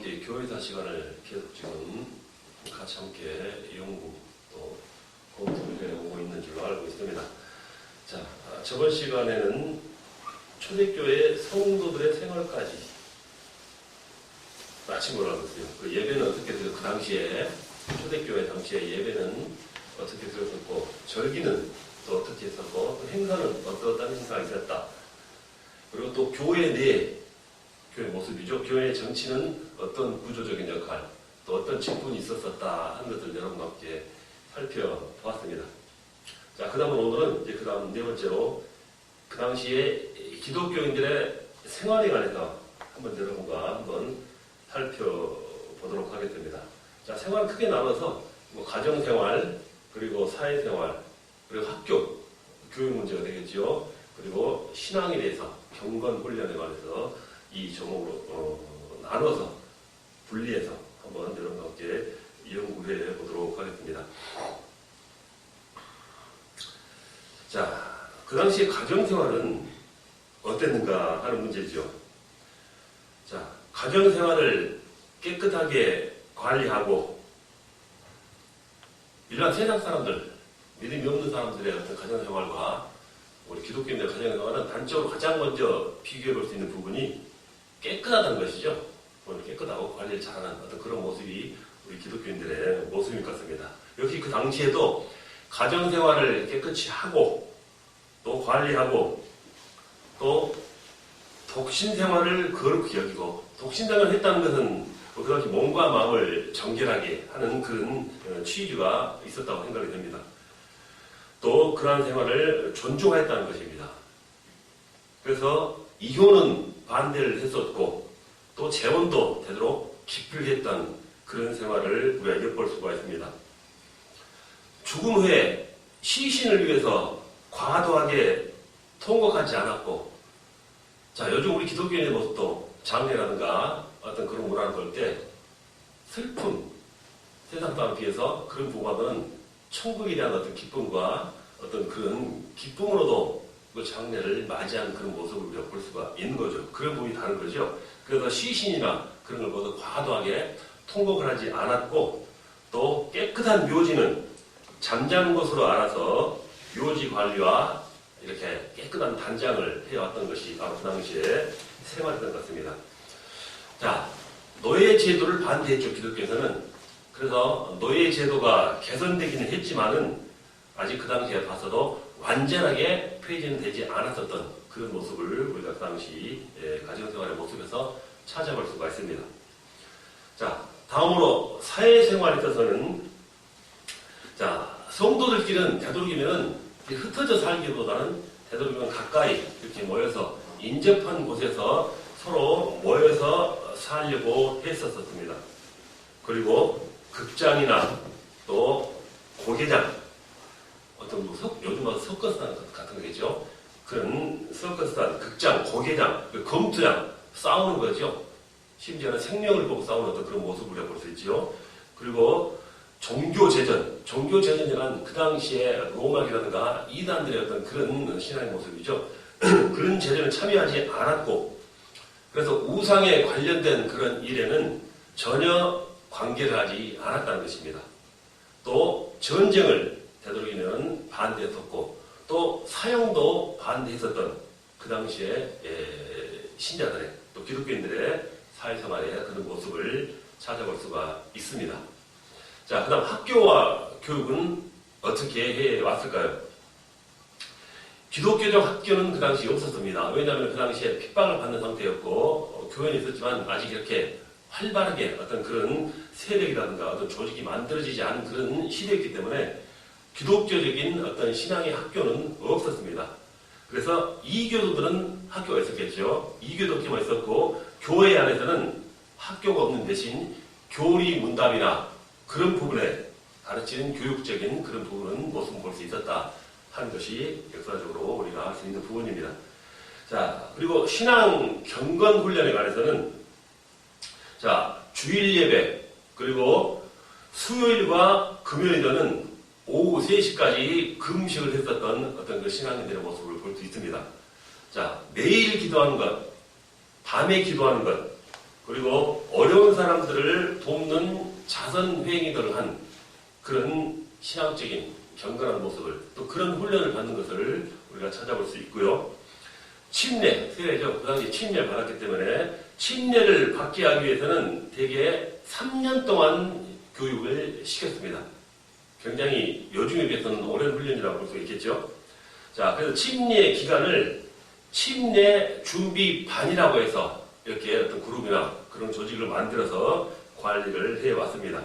함께 교회사 시간을 계속 지금 같이 함께 연구 또 공부를 해오고 있는 줄로 알고 있습니다. 자, 저번 시간에는 초대교회 성도들의 생활까지 마친 거라고 했어요. 그 예배는 어떻게 들었고, 그 당시에 초대교회 당시에 예배는 어떻게 들었었고, 절기는 또 어떻게 했었고, 또 행사는 어떤 행사가 있었다. 그리고 또 교회 내 교회 모습이죠. 교회의 정치는 어떤 구조적인 역할, 또 어떤 직분이 있었었다 하는 것들 여러분과 함께 살펴보았습니다. 자, 그 다음은 오늘은 이제 그 다음 네 번째로 그 당시에 기독교인들의 생활에 관해서 한번 여러분과 한번 살펴보도록 하겠습니다. 자, 생활 크게 나눠서 뭐 가정생활, 그리고 사회생활, 그리고 학교, 교육 문제가 되겠죠. 그리고 신앙에 대해서 경건훈련에 관해서 이 종목으로 나눠서 분리해서 한번 여러분과 함께 연구해 보도록 하겠습니다. 자, 그 당시 가정생활은 어땠는가 하는 문제죠. 자, 가정생활을 깨끗하게 관리하고 일반 세상 사람들, 믿음이 없는 사람들의 어떤 가정생활과 우리 기독교인들의 가정생활은 단적으로 가장 먼저 비교해 볼 수 있는 부분이 깨끗하다는 것이죠. 깨끗하고 관리를 잘하는 어떤 그런 모습이 우리 기독교인들의 모습인 것 같습니다. 역시 그 당시에도 가정생활을 깨끗이 하고 또 관리하고 또 독신생활을 거룩히 여기고, 독신생활을 했다는 것은 그 당시 몸과 마음을 정결하게 하는 그런 취지가 있었다고 생각이 됩니다. 또 그러한 생활을 존중했다는 것입니다. 그래서 이혼은 반대를 했었고 또 재혼도 되도록 기필히 했던 그런 생활을 우리가 엿볼 수가 있습니다. 죽음 후에 시신을 위해서 과도하게 통곡하지 않았고, 자, 요즘 우리 기독교인의 모습도 장례라든가 어떤 그런 문화를 볼 때 슬픔, 세상 사람에 비해서 그런 부분은 천국에 대한 어떤 기쁨과 어떤 그런 기쁨으로도 그 장례를 맞이하는 그런 모습을 우리가 볼 수가 있는 거죠. 그런 부분이 다른 거죠. 그래서 시신이나 그런 걸 모두 과도하게 통곡을 하지 않았고, 또 깨끗한 묘지는 잠자는 곳으로 알아서 묘지 관리와 이렇게 깨끗한 단장을 해왔던 것이 바로 그 당시에 생활이었던 것 같습니다. 자, 노예 제도를 반대했죠, 기독교에서는. 그래서 노예 제도가 개선되기는 했지만은 아직 그 당시에 봐서도 완전하게 폐지는 되지 않았었던 그런 모습을 우리가 그 당시 가정생활의 모습에서 찾아볼 수가 있습니다. 자, 다음으로 사회생활에 있어서는, 자, 성도들끼리는 되도록이면 흩어져 살기보다는 되도록이면 가까이 이렇게 모여서 인접한 곳에서 서로 모여서 살려고 했었습니다. 그리고 극장이나 또 고개장, 어떤 요즘 와서 서커스단 같은 거겠죠. 그런 서커스단, 극장, 고개장, 검투장 싸우는 거죠. 심지어는 생명을 보고 싸우는 어떤 그런 모습을 우리가 볼 수 있죠. 그리고 종교제전, 종교제전이란 그 당시에 로마기라든가 이단들의 어떤 그런 신앙의 모습이죠. 그런 제전에 참여하지 않았고, 그래서 우상에 관련된 그런 일에는 전혀 관계를 하지 않았다는 것입니다. 또 전쟁을 되도록이면 반대했었고, 또 사형도 반대했었던 그 당시에 신자들의, 또 기독교인들의 사회생활의 그런 모습을 찾아볼 수가 있습니다. 자, 그 다음 학교와 교육은 어떻게 해왔을까요? 기독교적 학교는 그 당시 없었습니다. 왜냐하면 그 당시에 핍박을 받는 상태였고, 교회는 있었지만 아직 이렇게 활발하게 어떤 그런 세력이라든가 어떤 조직이 만들어지지 않은 그런 시대였기 때문에 기독교적인 어떤 신앙의 학교는 없었습니다. 그래서 이교도들은 학교가 있었겠죠. 이교도교만 있었고, 교회 안에서는 학교가 없는 대신 교리 문답이나 그런 부분에 가르치는 교육적인 그런 부분은 모습을 볼 수 있었다 하는 것이 역사적으로 우리가 알 수 있는 부분입니다. 자, 그리고 신앙 경건 훈련에 관해서는, 자, 주일 예배, 그리고 수요일과 금요일에는 오후 3시까지 금식을 했었던 어떤 그 신앙인들의 모습을 볼 수 있습니다. 자, 매일 기도하는 것, 밤에 기도하는 것, 그리고 어려운 어려운 사람들을 돕는 자선회행이들을 한 그런 신앙적인 경건한 모습을 또 그런 훈련을 받는 것을 우리가 찾아볼 수 있고요. 침례, 세례죠. 그 당시 침례를 받았기 때문에 침례를 받게 하기 위해서는 대개 3년 동안 교육을 시켰습니다. 굉장히 요즘에 비해서는 오랜 훈련이라고 볼 수 있겠죠. 자, 그래서 침례 기간을 침례 준비반이라고 해서 이렇게 어떤 그룹이나 그런 조직을 만들어서 관리를 해왔습니다.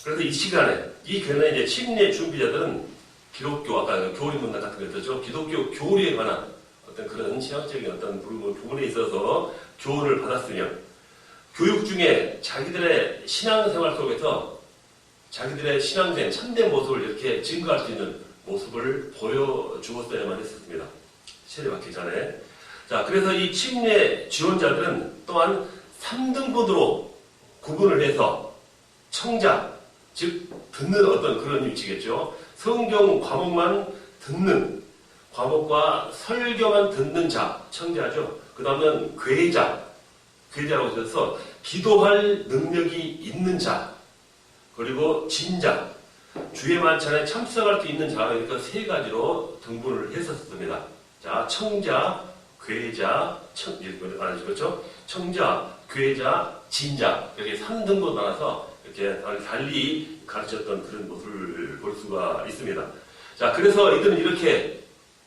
그래서 이 시간에, 이 견해 이제 침례 준비자들은 기독교, 아까 교리 문답 같은 거 있었죠. 기독교 교리에 관한 어떤 그런 신앙적인 어떤 부분에 있어서 교훈을 받았으며, 교육 중에 자기들의 신앙생활 속에서 자기들의 신앙된 참된 모습을 이렇게 증거할 수 있는 모습을 보여주었어야만 했었습니다. 세례받기 전에. 자, 그래서 이 침례 지원자들은 또한 3등분으로 구분을 해서 청자, 즉 듣는 어떤 그런 위치겠죠. 성경 과목만 듣는 과목과 설교만 듣는 자, 청자죠. 그 다음은 괴자라고 해서 기도할 능력이 있는 자, 그리고 진자, 주의 만찬에 참석할 수 있는 자, 그러니까 세 가지로 등분을 했었습니다. 자, 청자, 괴자, 그렇죠? 청자, 괴자, 진자, 이렇게 3등분 나눠서 이렇게 달리 가르쳤던 그런 모습을 볼 수가 있습니다. 자, 그래서 이들은 이렇게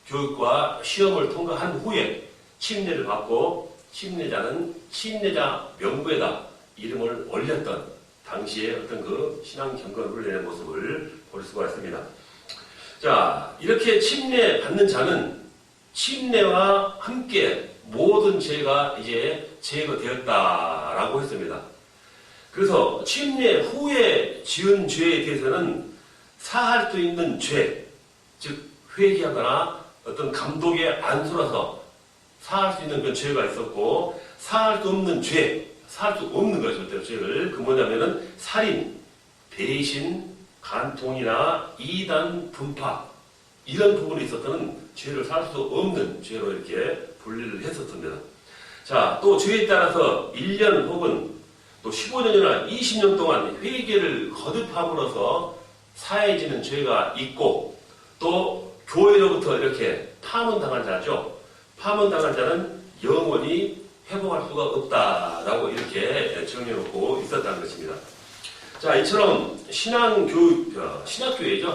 교육과 시험을 통과한 후에 침례를 받고 침례자는 침례자 명부에다 이름을 올렸던 당시의 어떤 그 신앙 경건 훈련의 모습을 볼 수가 있습니다. 자, 이렇게 침례 받는 자는 침례와 함께 모든 죄가 이제 제거되었다라고 했습니다. 그래서 침례 후에 지은 죄에 대해서는 사할 수 있는 죄, 즉 회개하거나 어떤 감독에 안솔아서 사할 수 있는 그런 죄가 있었고, 사할 수 없는 죄, 사할 수 없는 것이었대요. 죄를. 그 뭐냐면은 살인, 배신, 간통이나 이단, 분파 이런 부분이 있었던 죄를 살 수 없는 죄로 이렇게 분리를 했었습니다. 자, 또 죄에 따라서 1년 혹은 또 15년이나 20년 동안 회개를 거듭함으로써 사해지는 죄가 있고, 또 교회로부터 이렇게 파문당한 자죠. 파문당한 자는 영원히 회복할 수가 없다라고 이렇게 정해놓고 있었다는 것입니다. 자, 이처럼 신학교회죠.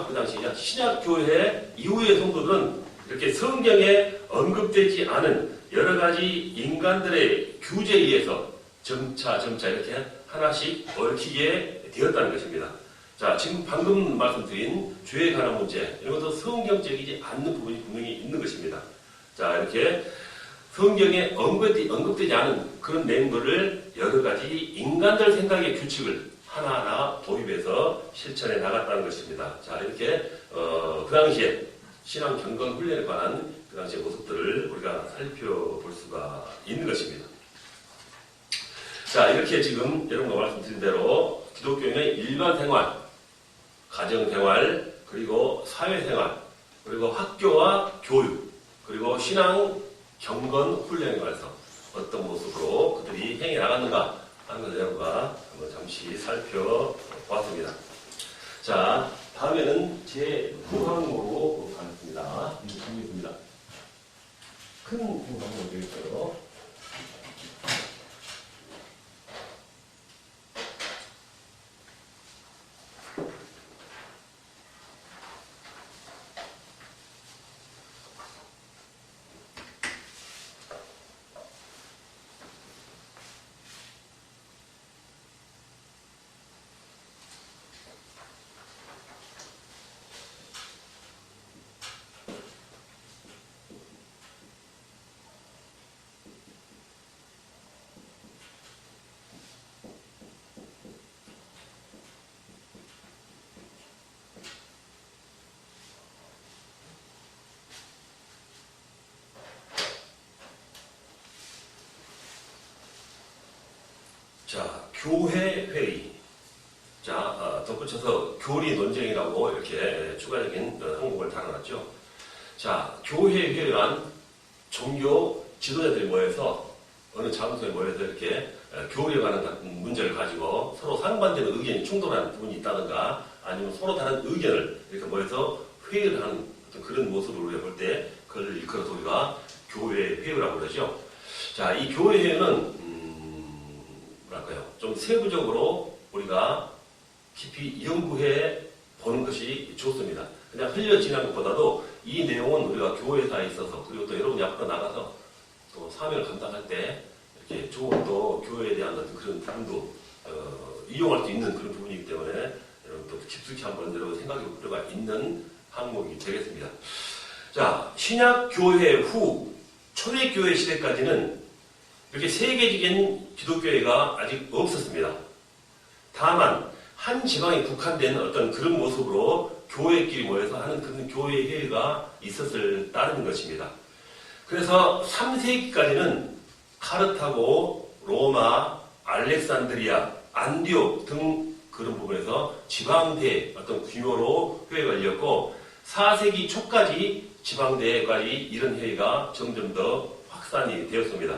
그 당시 신학교회 이후의 성도들은 이렇게 성경에 언급되지 않은 여러 가지 인간들의 규제에 의해서 점차 이렇게 하나씩 얽히게 되었다는 것입니다. 자, 지금 방금 말씀드린 죄에 관한 문제, 이런 것도 성경적이지 않는 부분이 분명히 있는 것입니다. 자, 이렇게 성경에 언급되지 않은 그런 내용들을 여러 가지 인간들 생각의 규칙을 하나하나 도입해서 실천해 나갔다는 것입니다. 자, 이렇게 그 당시에 신앙 경건 훈련에 관한 그 당시의 모습들을 우리가 살펴볼 수가 있는 것입니다. 자, 이렇게 지금 여러분과 말씀드린 대로 기독교인의 일반 생활, 가정 생활, 그리고 사회 생활, 그리고 학교와 교육, 그리고 신앙 경건 훈련에 관해서 어떤 모습으로 그들이 행해 나갔는가 하는 것을 여러분과 한번 잠시 살펴보았습니다. 자, 다음에는 제9항목으로 가겠습니다. 큰 항목 되겠어요. 자, 교회 회의. 자, 덧붙여서 교리 논쟁이라고 이렇게 추가적인 항목을 달아놨죠. 자, 교회 회의란 종교 지도자들이 모여서 어느 장소에 모여서 이렇게 교회에 관한 문제를 가지고 서로 상반되는 의견이 충돌하는 부분이 있다든가 아니면 서로 다른 의견을 이렇게 모여서 회의를 하는 어떤 그런 모습을 우리가 볼 때 그걸 일컬어서 우리가 교회 회의라고 그러죠. 자, 이 교회 회의는 뭐랄까요? 좀 세부적으로 우리가 깊이 연구해 보는 것이 좋습니다. 그냥 흘려 지나는 것보다도 이 내용은 우리가 교회사에 있어서 그리고 또 여러분이 앞으로 나가서 또 사명을 감당할 때 이렇게 좋은 또 교회에 대한 어떤 그런 부분도 이용할 수 있는 그런 부분이기 때문에 여러분 또 깊숙이 한번 여러분 생각해 볼 필요가 있는 항목이 되겠습니다. 자, 신약 교회 후 초대교회 시대까지는 이렇게 세계적인 기독교회가 아직 없었습니다. 다만 한 지방에 국한된 어떤 그런 모습으로 교회끼리 모여서 하는 그런 교회 회의가 있었을 따르는 것입니다. 그래서 3세기까지는 카르타고, 로마, 알렉산드리아, 안디옥 등 그런 부분에서 지방대 어떤 규모로 회의가 열렸고 4세기 초까지 지방대까지 이런 회의가 점점 더 확산이 되었습니다.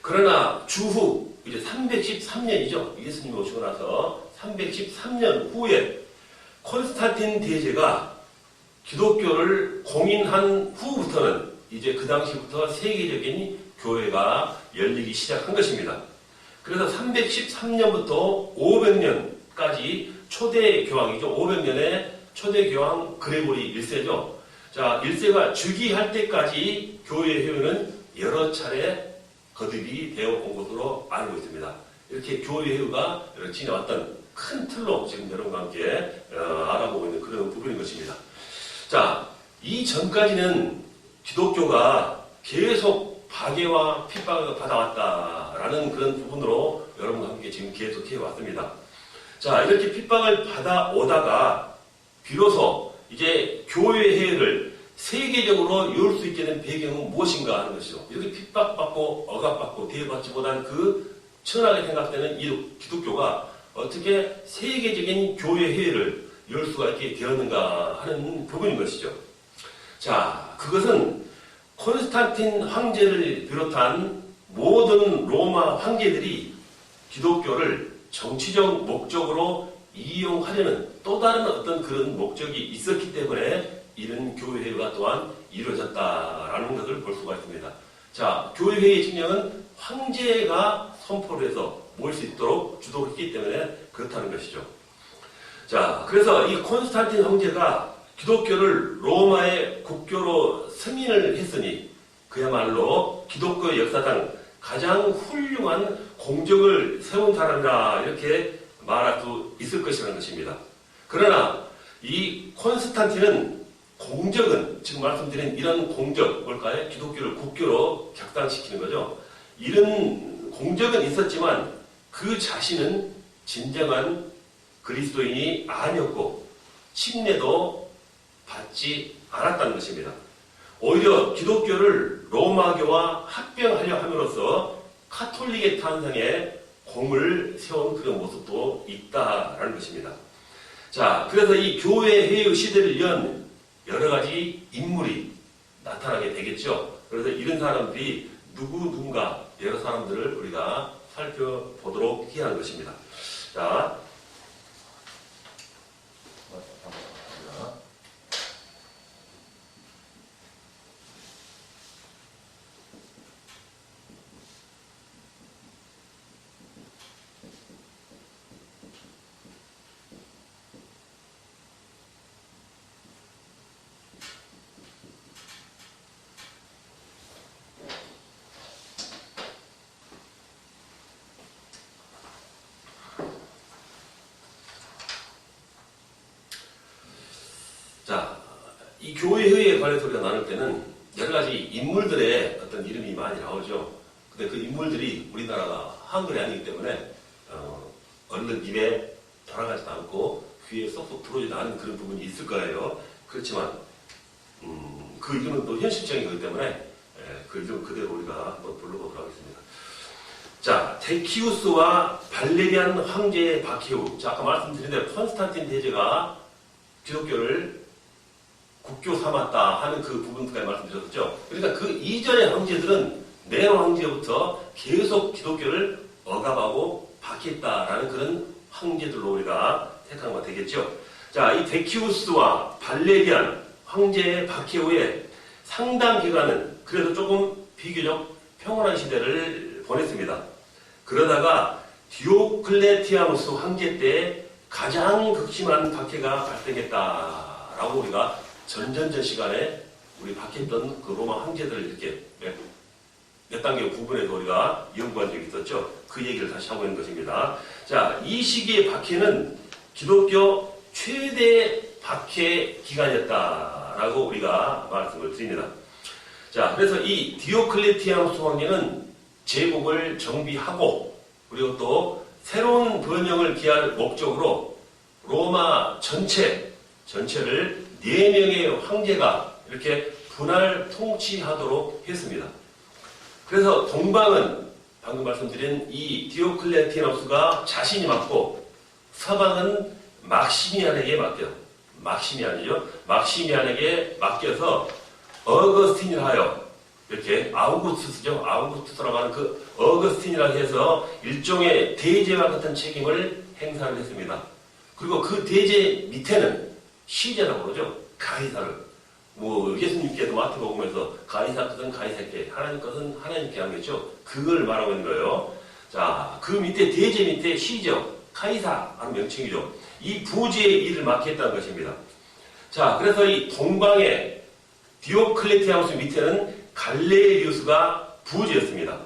그러나 주후 이제 313년이죠. 예수님이 오시고 나서 313년 후에 콘스탄틴 대제가 기독교를 공인한 후부터는 이제 그 당시부터 세계적인 교회가 열리기 시작한 것입니다. 그래서 313년부터 500년까지 초대 교황이죠. 500년에 초대 교황 그레고리 1세죠. 자, 1세가 즉위할 때까지 교회 회의는 여러 차례 거듭이 되어 온 것으로 알고 있습니다. 이렇게 교회 회의가 지내왔던 큰 틀로 지금 여러분과 함께 알아보고 있는 그런 부분인 것입니다. 자, 이전까지는 기독교가 계속 박해와 핍박을 받아왔다라는 그런 부분으로 여러분과 함께 지금 계속 해왔습니다. 자, 이렇게 핍박을 받아오다가 비로소 이제 교회 회의를 세계적으로 이룰 수 있게 된 배경은 무엇인가 하는 것이죠. 이렇게 핍박받고 억압받고 대우받지 못한 그 천하게 생각되는 이 기독교가 어떻게 세계적인 교회 회의를 열 수가 있게 되었는가 하는 부분인 것이죠. 자, 그것은 콘스탄틴 황제를 비롯한 모든 로마 황제들이 기독교를 정치적 목적으로 이용하려는 또 다른 어떤 그런 목적이 있었기 때문에 이런 교회회의가 또한 이루어졌다라는 것을 볼 수가 있습니다. 자, 교회회의 측량은 황제가 선포를 해서 모일 수 있도록 주도했기 때문에 그렇다는 것이죠. 자, 그래서 이 콘스탄틴 황제가 기독교를 로마의 국교로 승인을 했으니 그야말로 기독교 역사상 가장 훌륭한 공적을 세운 사람이라 이렇게 말할 수 있을 것이라는 것입니다. 그러나 이 콘스탄틴은 공적은 지금 말씀드린 이런 공적 뭘까요? 기독교를 국교로 격상시키는 거죠. 이런 공적은 있었지만 그 자신은 진정한 그리스도인이 아니었고 침례도 받지 않았다는 것입니다. 오히려 기독교를 로마교와 합병하려 함으로써 카톨릭의 탄생에 공을 세운 그런 모습도 있다라는 것입니다. 자, 그래서 이 교회 회의 시대를 연 여러 가지 인물이 나타나게 되겠죠. 그래서 이런 사람들이 누군가 여러 사람들을 우리가 살펴보도록 해야 하는 것입니다. 자, 이 교회회의에 관해서 우리가 나눌 때는 여러 가지 인물들의 어떤 이름이 많이 나오죠. 근데 그 인물들이 우리나라가 한글이 아니기 때문에 얼른 입에 돌아가지도 않고 귀에 쏙쏙 들어오지도 않은 그런 부분이 있을 거예요. 그렇지만 그 이름은 또 현실적인 거기 때문에 그 이름 그대로 우리가 한번 불러보도록 하겠습니다. 자, 데키우스와 발레리안 황제의 박해후. 자, 아까 말씀드린 대로 콘스탄틴 대제가 기독교를 국교 삼았다 하는 그 부분까지 말씀드렸죠. 그러니까 그 이전의 황제들은 네로 황제부터 계속 기독교를 억압하고 박해했다라는 그런 황제들로 우리가 택하면 되겠죠. 자, 이 데키우스와 발레리안 황제의 박해 후에 상당 기간은 그래도 조금 비교적 평온한 시대를 보냈습니다. 그러다가 디오클레티아누스 황제 때 가장 극심한 박해가 발생했다라고 우리가 전전전 시간에 우리 박해했던 그 로마 황제들을 이렇게 몇 단계 구분해서 우리가 연구한 적이 있었죠. 그 얘기를 다시 하고 있는 것입니다. 자, 이 시기의 박해는 기독교 최대 박해 기간이었다라고 우리가 말씀을 드립니다. 자, 그래서 이 디오클레티아누스 황제는 제국을 정비하고 그리고 또 새로운 번영을 기할 목적으로 로마 전체를 4명의 황제가 이렇게 분할 통치하도록 했습니다. 그래서 동방은 방금 말씀드린 이 디오클레티아누스가 자신이 맡고 서방은 막시미안에게 맡겨요. 막시미안에게 맡겨서 어거스틴이라 하여 이렇게 아우구스투스죠. 아우구스투스라고 하는 그 어거스틴이라 해서 일종의 대제와 같은 책임을 행사를 했습니다. 그리고 그 대제 밑에는 시제라고 그러죠. 가이사를. 예수님께서 마태복음에서 가이사 것은 가이사께, 하나님 것은 하나님께 하겠죠. 그걸 말하고 있는 거예요. 자, 그 밑에 대제 밑에 시죠. 카이사라는 명칭이죠. 이 부제의 일을 맡겠다는 것입니다. 자, 그래서 이 동방의 디오클레티아누스 밑에는 갈레리우스가 부제였습니다.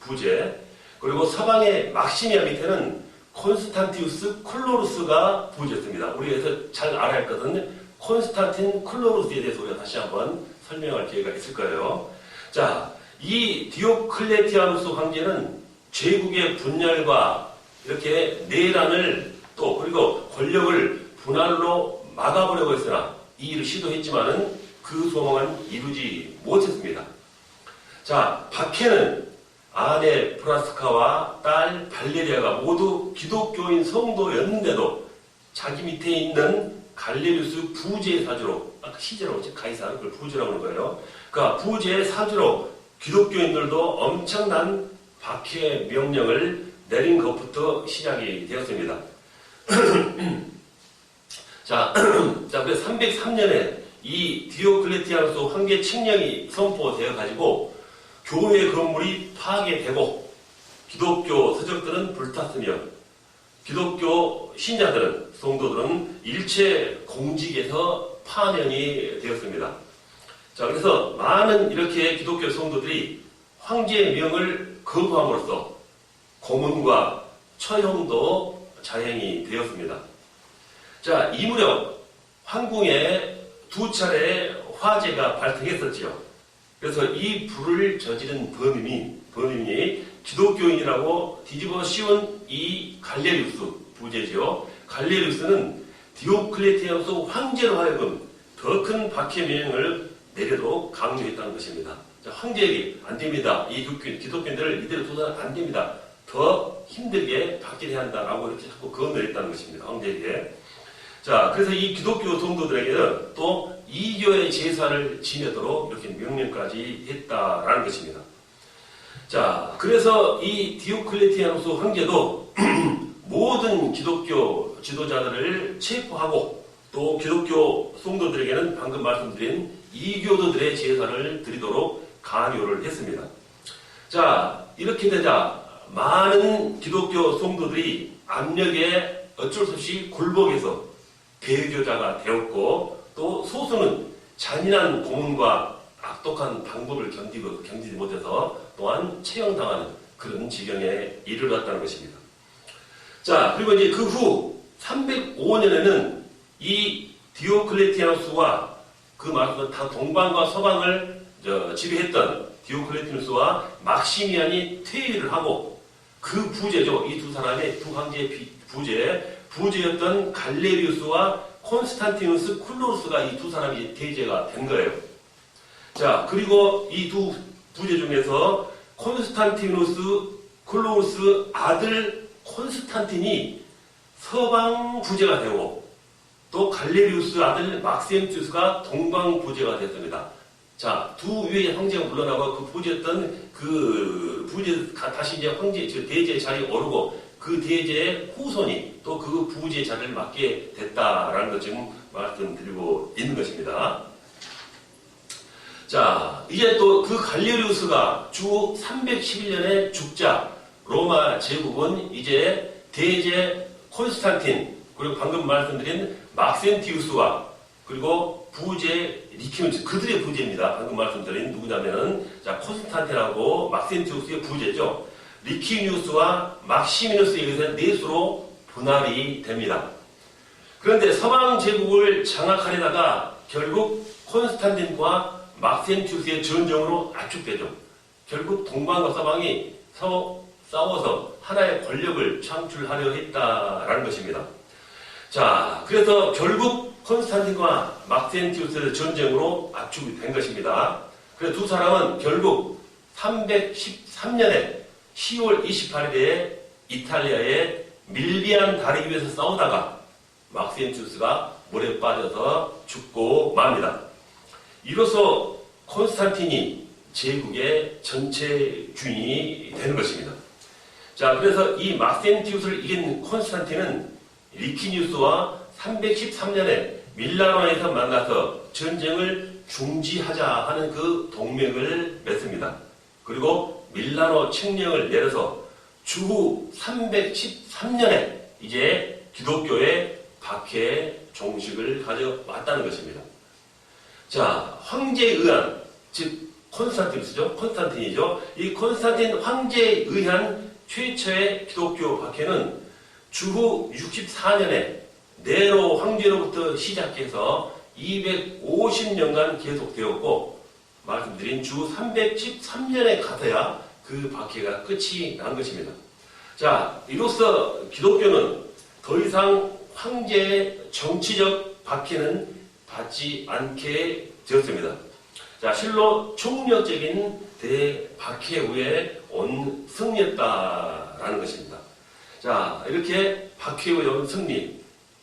부제. 그리고 서방의 막시미아 밑에는 콘스탄티우스 클로루스가 부제였습니다. 우리가 잘 알아야 할 것은 콘스탄틴 클로루스에 대해서 우리가 다시 한번 설명할 기회가 있을 거예요. 자, 이 디오클레티아누스 황제는 제국의 분열과 이렇게 내란을 또 그리고 권력을 분할로 막아보려고 했으나 이 일을 시도했지만은 그 소망은 이루지 못했습니다. 자, 박해는 아내 프라스카와 딸 발레리아가 모두 기독교인 성도였는데도 자기 밑에 있는 갈레리우스 부제의 사주로, 아까 시제라고 했지, 가이사, 그걸 부제라고 하는 거예요. 그러니까 부제의 사주로 기독교인들도 엄청난 박해 명령을 내린 것부터 시작이 되었습니다. 자, 그래서 303년에 이 디오클레티아누스 황제 칙령이 선포되어 가지고 교회 건물이 파괴되고 기독교 서적들은 불탔으며 기독교 신자들은 성도들은 일체 공직에서 파면이 되었습니다. 자, 그래서 많은 이렇게 기독교 성도들이 황제의 명을 거부함으로써 고문과 처형도 자행이 되었습니다. 자, 이 무렵 황궁에 2차례 화재가 발생했었지요. 그래서 이 불을 저지른 범인이 기독교인이라고 뒤집어 씌운 이 갈레리우스 부제죠. 갈레리우스는 디오클레티아누스 황제로 하여금 더 큰 박해 명령을 내리도록 강요했다는 것입니다. 자, 황제에게 안 됩니다. 이 기독교인들을 이대로 둬서는 안 됩니다. 더 힘들게 박해해야 한다라고 이렇게 자꾸 건의했다는 것입니다. 황제에게. 자, 그래서 이 기독교 성도들에게는 또 이교의 제사를 지내도록 이렇게 명령까지 했다라는 것입니다. 자, 그래서 이 디오클레티아누스 황제도 모든 기독교 지도자들을 체포하고 또 기독교 성도들에게는 방금 말씀드린 이교도들의 제사를 드리도록 강요를 했습니다. 자, 이렇게 되자 많은 기독교 성도들이 압력에 어쩔 수 없이 굴복해서 배교자가 되었고 또 소수는 잔인한 고문과 악독한 방법을 견디지 못해서 또한 처형당하는 그런 지경에 이르렀다는 것입니다. 자, 그리고 이제 그 후 305년에는 이 디오클레티아누스와 그 말씀 다 동방과 서방을 지배했던 디오클레티아누스와 막시미안이 퇴위를 하고 그 부제죠. 이 두 사람의 두 황제의 부제였던 갈레리우스와 콘스탄티누스 클로루스가 이 두 사람이 대제가 된 거예요. 자, 그리고 이 두 부제 중에서 콘스탄티누스 클로루스 아들 콘스탄틴이 서방 부제가 되고 또 갈레리우스 아들 막시엠투스가 동방 부제가 됐습니다. 자, 두 위의 황제가 물러나고 그 부재였던 그 부재 다시 이제 황제, 저 대제의 자리에 오르고 그 대제의 후손이 또 그 부제의 자리를 맡게 됐다라는 것 지금 말씀드리고 있는 것입니다. 자, 이제 또 그 갈리오리우스가 주 311년에 죽자 로마 제국은 이제 대제 콘스탄틴 그리고 방금 말씀드린 막센티우스와 그리고 부제 리키누스 그들의 부제입니다. 방금 말씀드린 누구냐면은 자 콘스탄틴하고 막센티우스의 부제죠. 리키누스와 막시미누스에 의해서 넷으로 분할이 됩니다. 그런데 서방 제국을 장악하려다가 결국 콘스탄틴과 막센티우스의 전쟁으로 압축되죠. 결국 동방과 서방이 서로 싸워서 하나의 권력을 창출하려 했다라는 것입니다. 자, 그래서 결국 콘스탄틴과 막센티우스의 전쟁으로 압축이 된 것입니다. 그래서 두 사람은 결국 313년에 10월 28일에 이탈리아의 밀비안 다리 위에서 싸우다가 막센티우스가 물에 빠져서 죽고 맙니다. 이로써 콘스탄틴이 제국의 전체 주인이 되는 것입니다. 자, 그래서 이 막센티우스를 이긴 콘스탄틴은 리키니우스와 313년에 밀라노에서 만나서 전쟁을 중지하자 하는 그 동맹을 맺습니다. 그리고 밀라노 칙령을 내려서 주후 313년에 이제 기독교의 박해 종식을 가져왔다는 것입니다. 자, 황제에 의한, 즉 콘스탄티누스죠. 콘스탄틴이죠. 이 콘스탄틴 황제에 의한 최초의 기독교 박해는 주후 64년에 네로 황제로부터 시작해서 250년간 계속되었고 말씀드린 주 313년에 가서야 그 박해가 끝이 난 것입니다. 자, 이로써 기독교는 더 이상 황제의 정치적 박해는 받지 않게 되었습니다. 자, 실로 총력적인 대박해 후에 온 승리였다라는 것입니다. 자, 이렇게 박해 후에 온 승리,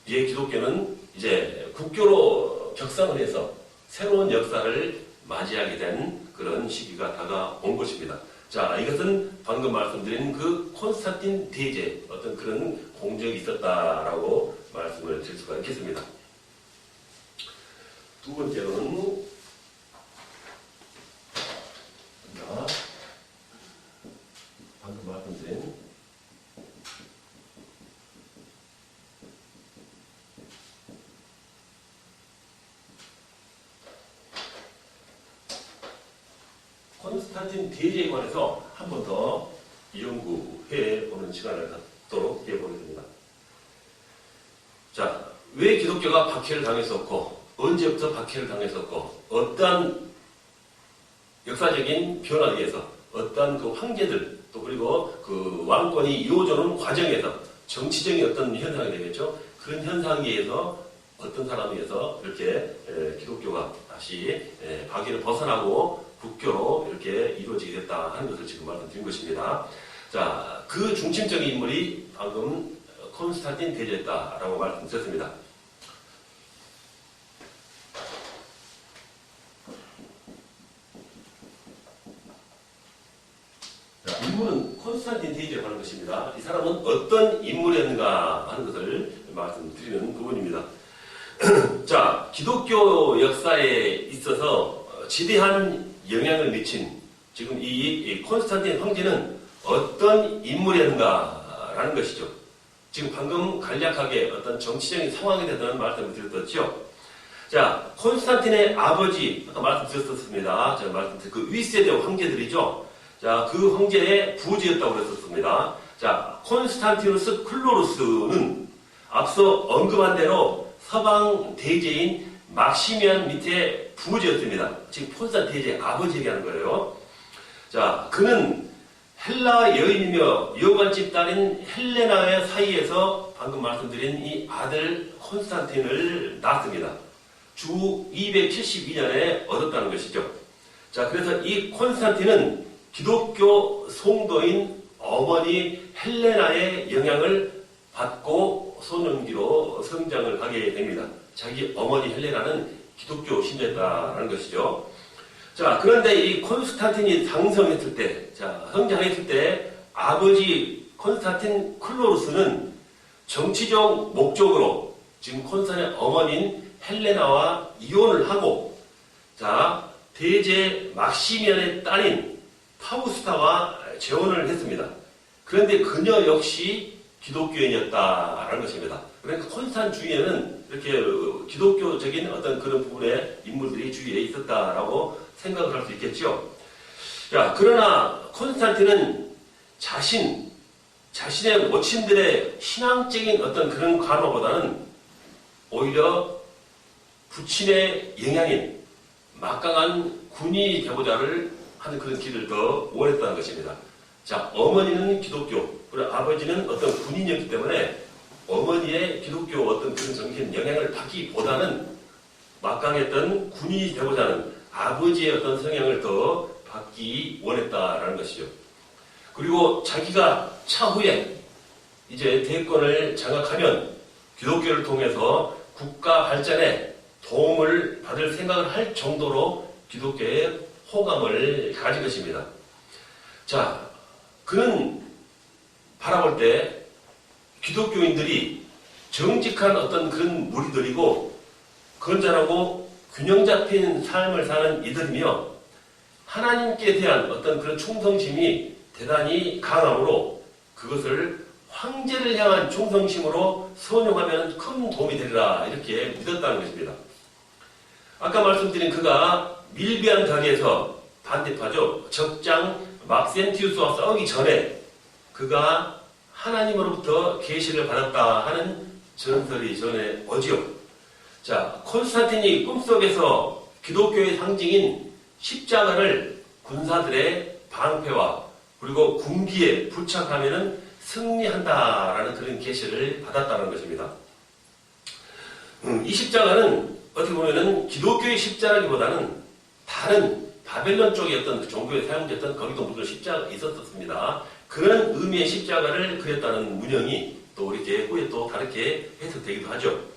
이제 기독교는 이제 국교로 격상을 해서 새로운 역사를 맞이하게 된 그런 시기가 다가온 것입니다. 자, 이것은 방금 말씀드린 그 콘스탄틴 대제 어떤 그런 공적이 있었다라고 말씀을 드릴 수가 있겠습니다. 두 번째로는 방금 말씀드린 콘스탄틴 대제에 관해서 한 번 더 연구해 보는 시간을 갖도록 해보겠습니다. 자, 왜 기독교가 박해를 당했었고 언제부터 박해를 당했었고 어떠한 역사적인 변화에 의해서 어떠한 그 황제들 또 그리고 그 왕권이 이루어지는 과정에서 정치적인 어떤 현상이 되겠죠. 그런 현상에 의해서 어떤 사람에 의해서 이렇게 기독교가 다시 박해를 벗어나고 국교로 이렇게 이루어지게 됐다 하는 것을 지금 말씀드린 것입니다. 자, 그 중심적인 인물이 방금 콘스탄틴 대제였다라고 말씀드렸습니다. 자, 인물은 콘스탄틴 대제에 관한 것입니다. 이 사람은 어떤 인물이었는가 하는 것을 말씀드리는 부분입니다. 자, 기독교 역사에 있어서 지대한 영향을 미친 지금 이 콘스탄틴 황제는 어떤 인물이었는가라는 것이죠. 지금 방금 간략하게 어떤 정치적인 상황에 대한 말씀을 드렸었죠. 자, 콘스탄틴의 아버지 아까 말씀드렸었습니다. 제가 말씀드린 그 윗세대 황제들이죠. 자, 그 황제의 부제였다고 그랬었습니다. 자, 콘스탄티누스 클로루스는 앞서 언급한 대로 서방 대제인 막시미안 밑에 부제였습니다. 지금 콘스탄틴 대제의 아버지 얘기하는 거예요. 자, 그는 헬라 여인이며 여관집 딸인 헬레나의 사이에서 방금 말씀드린 이 아들 콘스탄틴을 낳았습니다. 주 272년에 얻었다는 것이죠. 자, 그래서 이 콘스탄틴은 기독교 성도인 어머니 헬레나의 영향을 받고 소년기로 성장을 하게 됩니다. 자기 어머니 헬레나는 기독교 신자였다는 것이죠. 자, 그런데 이 콘스탄틴이 당성했을 때, 자, 성장했을 때 아버지 콘스탄틴 클로루스는 정치적 목적으로 지금 콘스탄틴의 어머니인 헬레나와 이혼을 하고, 자, 대제 막시미안의 딸인 파우스타와 재혼을 했습니다. 그런데 그녀 역시 기독교인이었다라는 것입니다. 그러니까 콘스탄 주위에는 이렇게 기독교적인 어떤 그런 부분의 인물들이 주위에 있었다라고 생각을 할 수 있겠죠. 자, 그러나 콘스탄틴은 자신의 모친들의 신앙적인 어떤 그런 관호보다는 오히려 부친의 영향인 막강한 군인이 되고자를 하는 그런 길을 더 원했다는 것입니다. 자, 어머니는 기독교, 그리고 아버지는 어떤 군인이었기 때문에 어머니의 기독교 어떤 그런 정신 영향을 받기보다는 막강했던 군인이 되고자 하는 아버지의 어떤 성향을 더 받기 원했다라는 것이죠. 그리고 자기가 차후에 이제 대권을 장악하면 기독교를 통해서 국가 발전에 도움을 받을 생각을 할 정도로 기독교에 호감을 가진 것입니다. 자, 그는 바라볼 때 기독교인들이 정직한 어떤 그런 무리들이고 건전하고 균형 잡힌 삶을 사는 이들이며 하나님께 대한 어떤 그런 충성심이 대단히 강하므로 그것을 황제를 향한 충성심으로 선용하면 큰 도움이 되리라 이렇게 믿었다는 것입니다. 아까 말씀드린 그가 밀비안 다리에서 반대파죠. 적장 막센티우스와 싸우기 전에 그가 하나님으로부터 계시를 받았다 하는 전설이 전에 오지요. 자, 콘스탄틴이 꿈속에서 기독교의 상징인 십자가를 군사들의 방패와 그리고 군기에 부착하면은 승리한다라는 그런 계시를 받았다는 것입니다. 이 십자가는 어떻게 보면은 기독교의 십자가기보다는 다른 바벨론 쪽의 어떤 종교에 사용됐던 거기도 물론 십자가가 있었습니다. 그런 의미의 십자가를 그렸다는 문형이 또 이렇게 후에 또 다르게 해석되기도 하죠.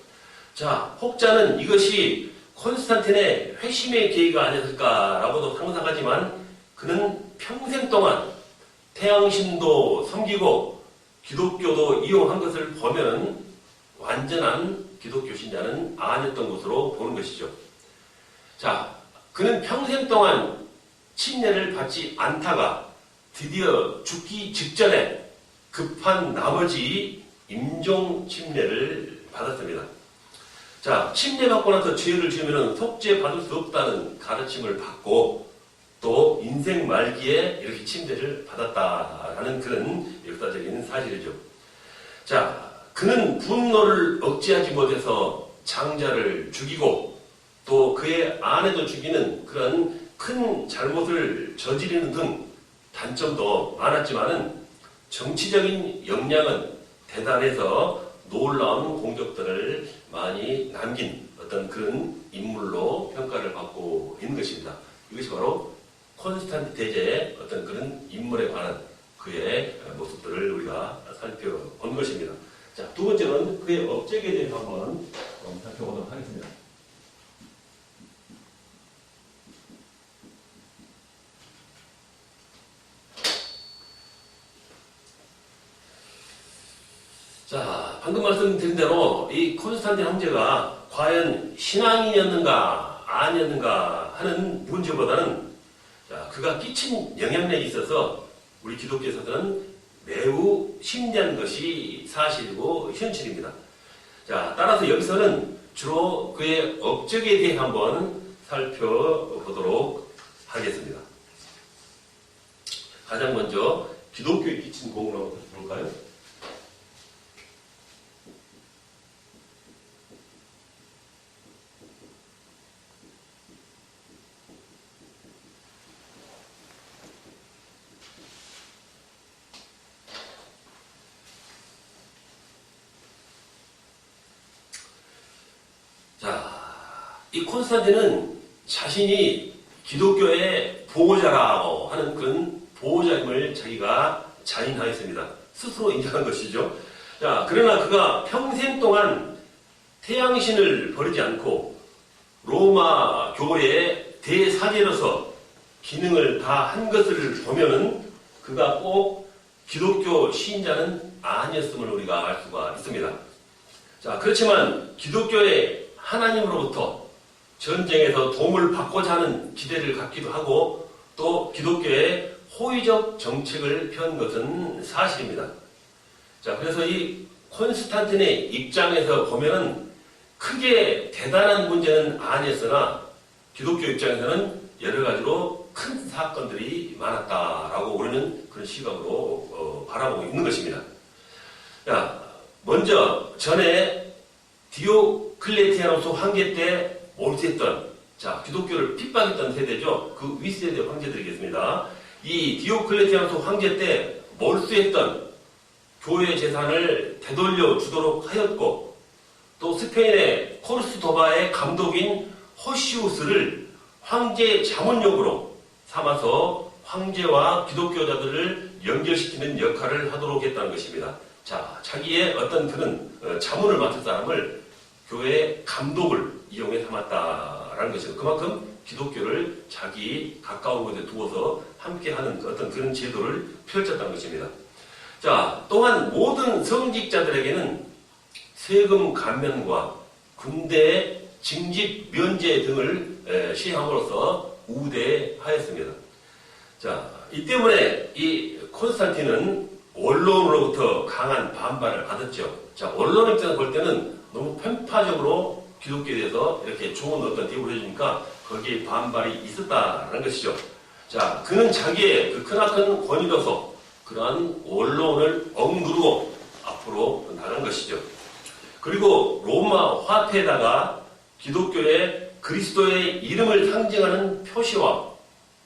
자, 혹자는 이것이 콘스탄틴의 회심의 계기가 아니었을까라고도 상상하지만 그는 평생 동안 태양신도 섬기고 기독교도 이용한 것을 보면 완전한 기독교 신자는 아니었던 것으로 보는 것이죠. 자, 그는 평생 동안 침례를 받지 않다가 드디어 죽기 직전에 급한 나머지 임종 침례를 받았습니다. 자, 침례 받고 나서 죄를 지으면 속죄 받을 수 없다는 가르침을 받고 또 인생 말기에 이렇게 침례를 받았다라는 그런 역사적인 사실이죠. 자, 그는 분노를 억제하지 못해서 장자를 죽이고 또 그의 아내도 죽이는 그런 큰 잘못을 저지르는 등 단점도 많았지만은 정치적인 역량은 대단해서 놀라운 공적들을 많이 남긴 어떤 그런 인물로 평가를 받고 있는 것입니다. 이것이 바로 콘스탄틴 대제의 어떤 그런 인물에 관한 그의 모습들을 우리가 살펴본 것입니다. 자, 두 번째는 그의 업적에 대해서 한번 살펴보도록 하겠습니다. 자, 방금 말씀드린 대로 이 콘스탄틴 황제가 과연 신앙인이었는가 아니었는가 하는 문제보다는 자, 그가 끼친 영향력이 있어서 우리 기독교에서는 매우 심대한 것이 사실이고 현실입니다. 자, 따라서 여기서는 주로 그의 업적에 대해 한번 살펴보도록 하겠습니다. 가장 먼저 기독교에 끼친 공을 한번 볼까요? 이 콘스탄틴은 자신이 기독교의 보호자라고 하는 그런 보호자임을 자기가 자인하였습니다. 스스로 인정한 것이죠. 자, 그러나 그가 평생 동안 태양신을 버리지 않고 로마 교회의 대사제로서 기능을 다 한 것을 보면은 그가 꼭 기독교 신자는 아니었음을 우리가 알 수가 있습니다. 자, 그렇지만 기독교의 하나님으로부터 전쟁에서 도움을 받고자 하는 기대를 갖기도 하고 또 기독교의 호의적 정책을 펴는 것은 사실입니다. 자, 그래서 이 콘스탄틴의 입장에서 보면은 크게 대단한 문제는 아니었으나 기독교 입장에서는 여러 가지로 큰 사건들이 많았다라고 우리는 그런 시각으로 바라보고 있는 것입니다. 자, 먼저 전에 디오클레티아노스 황제 때 몰수했던 기독교를 핍박했던 세대죠. 그 윗세대 황제들이겠습니다. 이 디오클레티아노스 황제 때 몰수했던 교회 재산을 되돌려 주도록 하였고 또 스페인의 코르스도바의 감독인 호시우스를 황제 자문역으로 삼아서 황제와 기독교자들을 연결시키는 역할을 하도록 했다는 것입니다. 자, 자기의 어떤 그런 자문을 맡을 사람을 교회 감독을 이용해 삼았다라는 것이죠. 그만큼 기독교를 자기 가까운 곳에 두어서 함께하는 어떤 그런 제도를 펼쳤다는 것입니다. 자, 또한 모든 성직자들에게는 세금 감면과 군대 징집 면제 등을 시행함으로써 우대하였습니다. 자, 이 때문에 이 콘스탄틴은 원로로부터 강한 반발을 받았죠. 자, 원로 입장에서 볼 때는 너무 편파적으로 기독교에 대해서 이렇게 좋은 어떤 대우를 해주니까 거기에 반발이 있었다는 것이죠. 자, 그는 자기의 그 크나큰 권위로서 그러한 원로원을 억누르고 앞으로 나간 것이죠. 그리고 로마 화폐에다가 기독교의 그리스도의 이름을 상징하는 표시와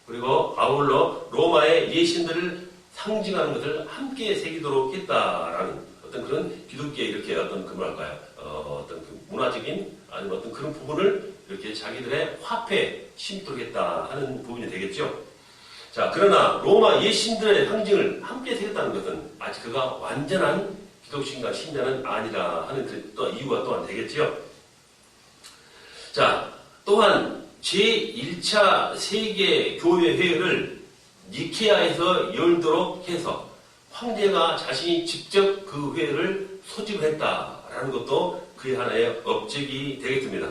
그리고 아울러 로마의 예신들을 상징하는 것을 함께 새기도록 했다라는 어떤 그런 기독교의 이렇게 어떤 그 뭐랄까요? 어떤 그 문화적인 아니면 어떤 그런 부분을 이렇게 자기들의 화폐에 심도록 했다 하는 부분이 되겠죠. 자, 그러나 로마 예신들의 상징을 함께 새겼다는 것은 아직 그가 완전한 기독신과 신자는 아니라 하는 그 또 이유가 또한 되겠지요. 자, 또한 제1차 세계교회회의를 니케아에서 열도록 해서 황제가 자신이 직접 그 회의를 소집했다라는 것도 그의 하나의 업적이 되겠습니다.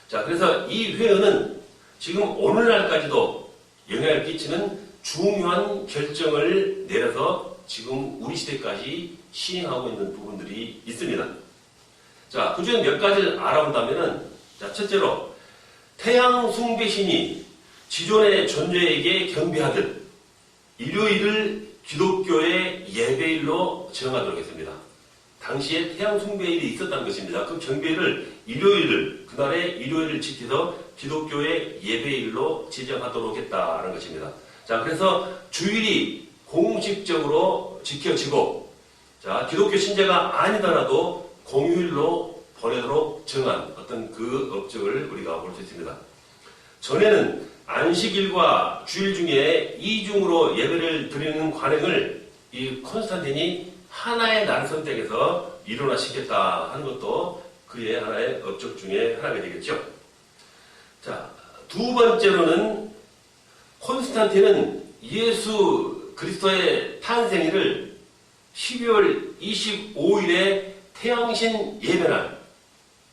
자, 그래서 이 회의는 지금 오늘날까지도 영향을 끼치는 중요한 결정을 내려서 지금 우리 시대까지 시행하고 있는 부분들이 있습니다. 자, 그 중에 몇 가지를 알아본다면은, 자, 첫째로, 태양 숭배신이 지존의 존재에게 경배하듯 일요일을 기독교의 예배일로 정하도록 했습니다. 당시에 태양 숭배일이 있었다는 것입니다. 그 경배를 그날의 일요일을 지켜서 기독교의 예배일로 지정하도록 했다는 것입니다. 자, 그래서 주일이 공식적으로 지켜지고, 자, 기독교 신자가 아니더라도 공휴일로 보내도록 정한 어떤 그 업적을 우리가 볼 수 있습니다. 전에는 안식일과 주일 중에 이중으로 예배를 드리는 관행을 이 콘스탄틴이 하나의 날 선택해서 일어나시켰다 하는 것도 그의 하나의 업적 중에 하나가 되겠죠. 자, 두 번째로는 콘스탄틴은 예수 그리스도의 탄생일을 12월 25일에 태양신 예배날,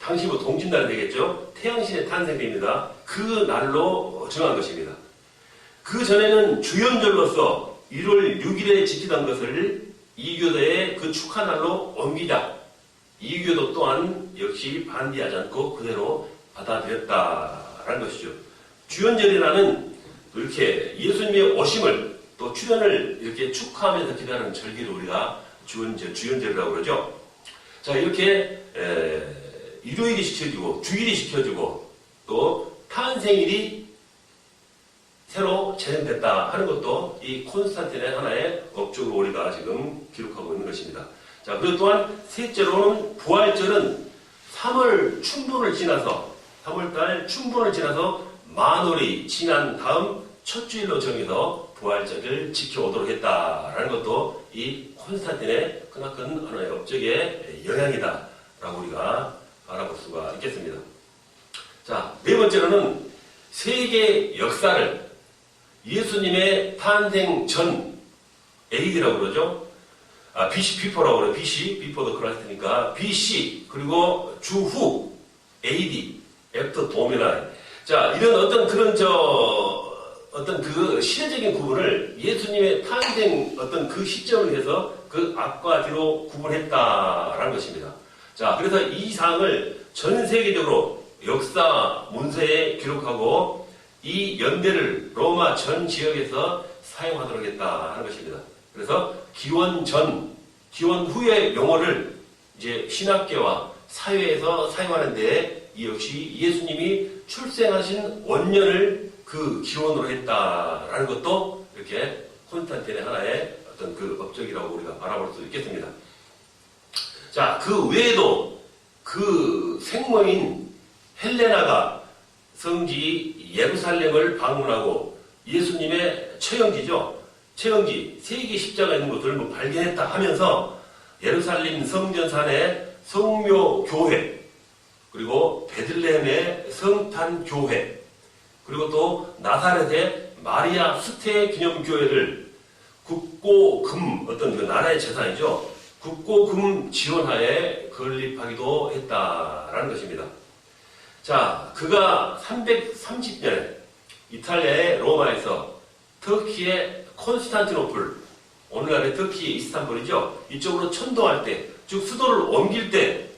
당시 뭐 동짓날이 되겠죠. 태양신의 탄생입니다. 그 날로 정한 것입니다. 그 전에는 주연절로서 1월 6일에 지키던 것을 이교도의 그 축하날로 옮기자. 이교도 또한 역시 반대하지 않고 그대로 받아들였다라는 것이죠. 주연절이라는 이렇게 예수님의 오심을 또 출현을 이렇게 축하하면서 기다리는 절기를 우리가 주연절이라고 그러죠. 자, 이렇게 일요일이 지켜지고 주일이 지켜지고 또 탄생일이 새로 재현됐다 하는 것도 이 콘스탄틴의 하나의 업적으로 우리가 지금 기록하고 있는 것입니다. 자, 그리고 또한 셋째로는 부활절은 3월 춘분을 지나서 3월달 춘분을 지나서 만월이 지난 다음 첫 주일로 정해서 부활절을 지켜오도록 했다라는 것도 이 콘스탄틴의 크나큰 하나의 업적의 영향이다라고 우리가 알아볼 수가 있겠습니다. 자, 네 번째로는 세계 역사를 예수님의 탄생 전 AD라고 그러죠. BC, 비포라고 그래요. BC, before the Christ니까 BC, 그리고 주후 AD, after Domini. 자, 이런 어떤 그런 어떤 그 시대적인 구분을 예수님의 탄생 어떤 그 시점을 해서 그 앞과 뒤로 구분했다라는 것입니다. 자, 그래서 이 사항을 전 세계적으로 역사 문서에 기록하고 이 연대를 로마 전 지역에서 사용하도록 했다 하는 것입니다. 그래서 기원 전, 기원 후의 용어를 이제 신학계와 사회에서 사용하는데 이 역시 예수님이 출생하신 원년을 그 기원으로 했다라는 것도 이렇게 콘스탄틴의 하나의 어떤 그 업적이라고 우리가 바라볼 수 있겠습니다. 자, 그 외에도 그 생모인 헬레나가 성지 예루살렘을 방문하고 예수님의 처형지죠. 처형지, 세계 십자가 있는 것을 발견했다 하면서 예루살렘 성전산의 성묘교회, 그리고 베들레헴의 성탄교회, 그리고 또 나사렛의 마리아 수태 기념교회를 국고금, 어떤 그 나라의 재산이죠. 국고금 지원하에 건립하기도 했다라는 것입니다. 자, 그가 330년에 이탈리아의 로마에서 터키의 콘스탄티노플, 오늘날의 터키의 이스탄불이죠. 이쪽으로 천동할 때, 즉 수도를 옮길 때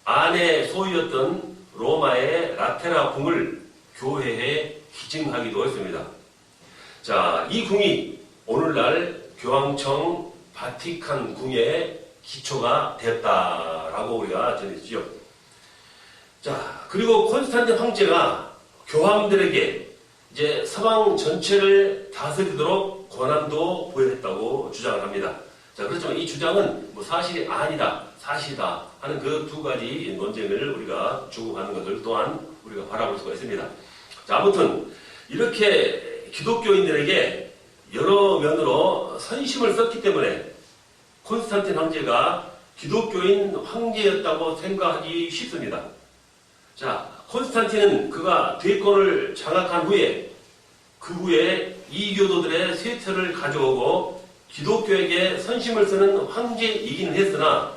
안에 소유였던 로마의 라테라 궁을 교회에 기증하기도 했습니다. 자, 이 궁이 오늘날 교황청 바티칸 궁의 기초가 됐다라고 우리가 전했죠. 자, 그리고 콘스탄틴 황제가 교황들에게 이제 서방 전체를 다스리도록 권한도 부여했다고 주장을 합니다. 자, 그렇지만 이 주장은 뭐 사실이 아니다, 사실이다 하는 그 두 가지 논쟁을 우리가 주고받는 것을 또한 우리가 바라볼 수가 있습니다. 자, 아무튼 이렇게 기독교인들에게 여러 면으로 선심을 썼기 때문에 콘스탄틴 황제가 기독교인 황제였다고 생각하기 쉽습니다. 자, 콘스탄틴은 그가 대권을 장악한 후에 그 후에 이교도들의 쇠퇴를 가져오고 기독교에게 선심을 쓰는 황제이긴 했으나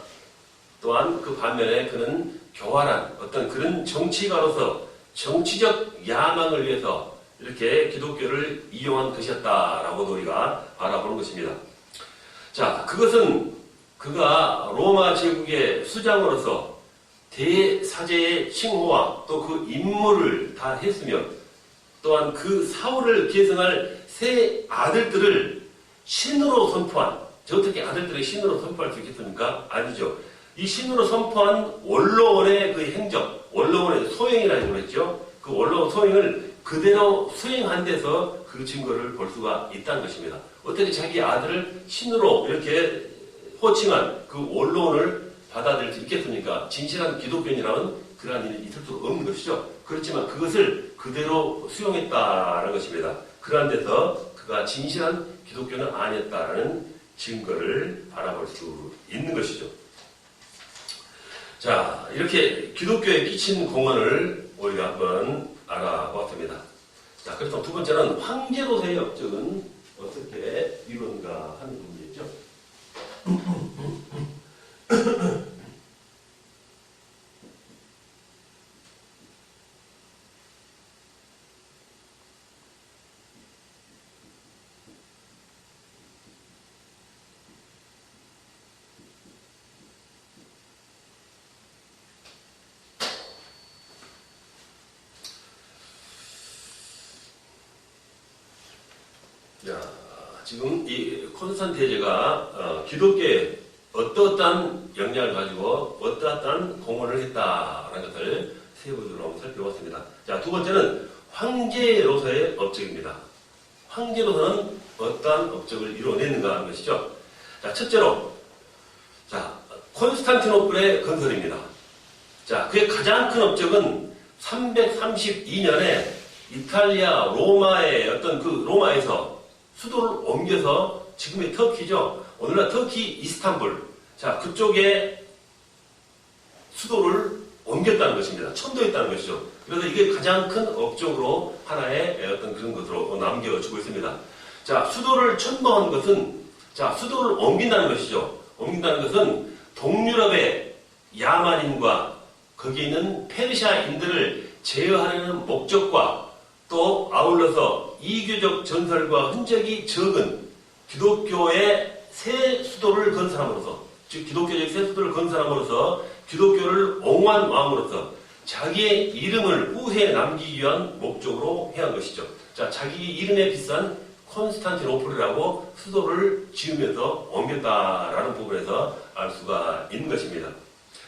또한 그 반면에 그는 교활한 어떤 그런 정치가로서 정치적 야망을 위해서 이렇게 기독교를 이용한 것이었다라고 우리가 바라보는 것입니다. 자, 그것은 그가 로마 제국의 수장으로서 대사제의 칭호와 또 그 임무를 다 했으며 또한 그 사후를 계승할 세 아들들을 신으로 선포한, 저 어떻게 아들들의 신으로 선포할 수 있겠습니까? 아니죠. 이 신으로 선포한 원로원의 그 행적, 원로원의 소행이라고 했죠. 그 원로원 소행을 그대로 수행한 데서 그 증거를 볼 수가 있다는 것입니다. 어떻게 자기 아들을 신으로 이렇게 호칭한 그 원로원을 받아들일 수 있겠습니까? 진실한 기독교인이라면 그러한 일이 있을 수 없는 것이죠. 그렇지만 그것을 그대로 수용했다는 것입니다. 그러한 데서 그가 진실한 기독교는 아니었다라는 증거를 바라볼 수 있는 것이죠. 자, 이렇게 기독교에 끼친 공헌을 우리가 한번 알아보았습니다. 자, 그래서 두 번째는 황제로서의 업적은 어떻게 이루어진가 하는 부분이죠. 자, 지금 이 콘스탄틴 대제가 기독교에 어떠한 영향을 가지고 어떠한 공헌을 했다라는 것을 세부적으로 한번 살펴봤습니다. 자, 두 번째는 황제로서의 업적입니다. 황제로서는 어떠한 업적을 이루어냈는가 하는 것이죠. 자, 첫째로, 자, 콘스탄티노플의 건설입니다. 자, 그의 가장 큰 업적은 332년에 이탈리아 로마의 어떤 그 로마에서 수도를 옮겨서 지금의 터키죠. 오늘날 터키 이스탄불. 자, 그쪽에 수도를 옮겼다는 것입니다. 천도했다는 것이죠. 그래서 이게 가장 큰 업적으로 하나의 어떤 그런 것으로 남겨주고 있습니다. 자, 수도를 천도한 것은, 자, 수도를 옮긴다는 것이죠. 옮긴다는 것은 동유럽의 야만인과 거기 있는 페르시아인들을 제어하려는 목적과 또 아울러서 이교적 전설과 흔적이 적은 기독교의 새 수도를 건설함으로써, 즉 기독교적 새 수도를 건설함으로써 기독교를 옹호한 마음으로써 자기의 이름을 후세에 남기기 위한 목적으로 해야 한 것이죠. 자, 자기 이름에 비싼 콘스탄티노플이라고 수도를 지으면서 옮겼다라는 부분에서 알 수가 있는 것입니다.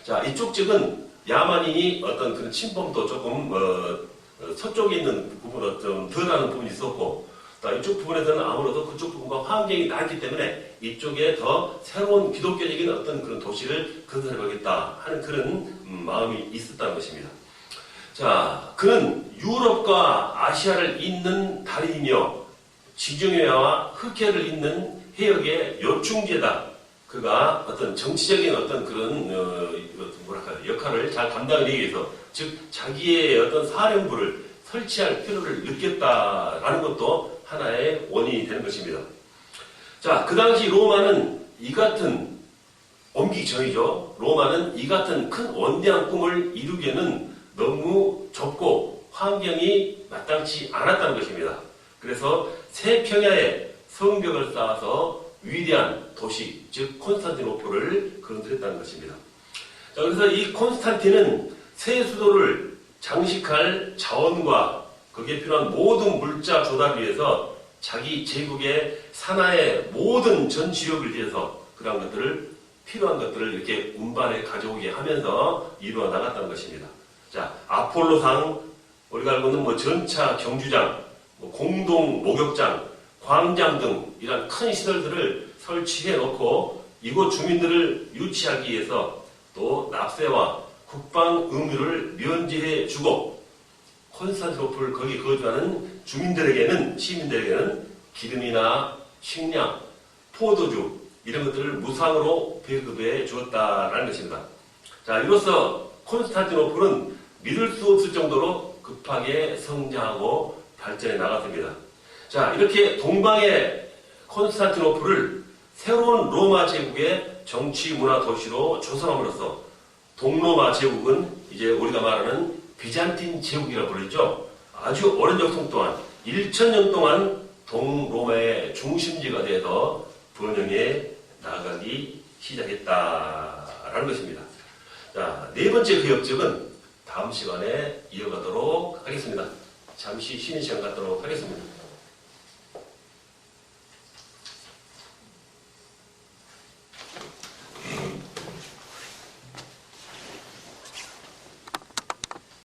자, 이쪽 측은 야만인이 어떤 그런 침범도 조금 서쪽에 있는 부분은 좀 덜하는 부분이 있었고, 이쪽 부분에서는 아무래도 그쪽 부분과 환경이 낮기 때문에 이쪽에 더 새로운 기독교적인 어떤 그런 도시를 건설해보겠다 하는 그런 마음이 있었다는 것입니다. 자, 그는 유럽과 아시아를 잇는 다리이며 지중해와 흑해를 잇는 해역의 요충지다. 그가 어떤 정치적인 어떤 그런 역할을 잘 담당하기 위해서, 즉 자기의 어떤 사령부를 설치할 필요를 느꼈다라는 것도 하나의 원인이 되는 것입니다. 자, 그 당시 로마는 이 같은, 옮기기 전이죠. 로마는 이 같은 큰 원대한 꿈을 이루기에는 너무 좁고 환경이 마땅치 않았다는 것입니다. 그래서 새 평야에 성벽을 쌓아서 위대한 도시, 즉 콘스탄티노플을 건설했다는 것입니다. 자, 그래서 이 콘스탄틴은 새 수도를 장식할 자원과 거기에 필요한 모든 물자 조달을 위해서 자기 제국의 산하의 모든 전 지역을 위해서 그러한 것들을, 필요한 것들을 이렇게 운반해 가져오게 하면서 이루어 나갔다는 것입니다. 자, 아폴로상, 우리가 알고 있는 전차 경주장, 공동 목욕장, 광장 등 이런 큰 시설들을 설치해 놓고 이곳 주민들을 유치하기 위해서 또 납세와 국방 의무를 면제해 주고, 콘스탄티노플 거기 거주하는 주민들에게는, 시민들에게는 기름이나 식량, 포도주 이런 것들을 무상으로 배급해 주었다라는 것입니다. 자, 이로써 콘스탄티노플은 믿을 수 없을 정도로 급하게 성장하고 발전해 나갔습니다. 자, 이렇게 동방의 콘스탄티노플을 새로운 로마 제국의 정치 문화 도시로 조성함으로써 동로마 제국은 이제 우리가 말하는 비잔틴 제국이라고 부르죠. 아주 오랜 역사 동안 1000년 동안 동로마의 중심지가 되어서 번영해 나가기 시작했다라는 것입니다. 자, 네 번째 그 역적은 다음 시간에 이어가도록 하겠습니다. 잠시 쉬는 시간 갖도록 하겠습니다.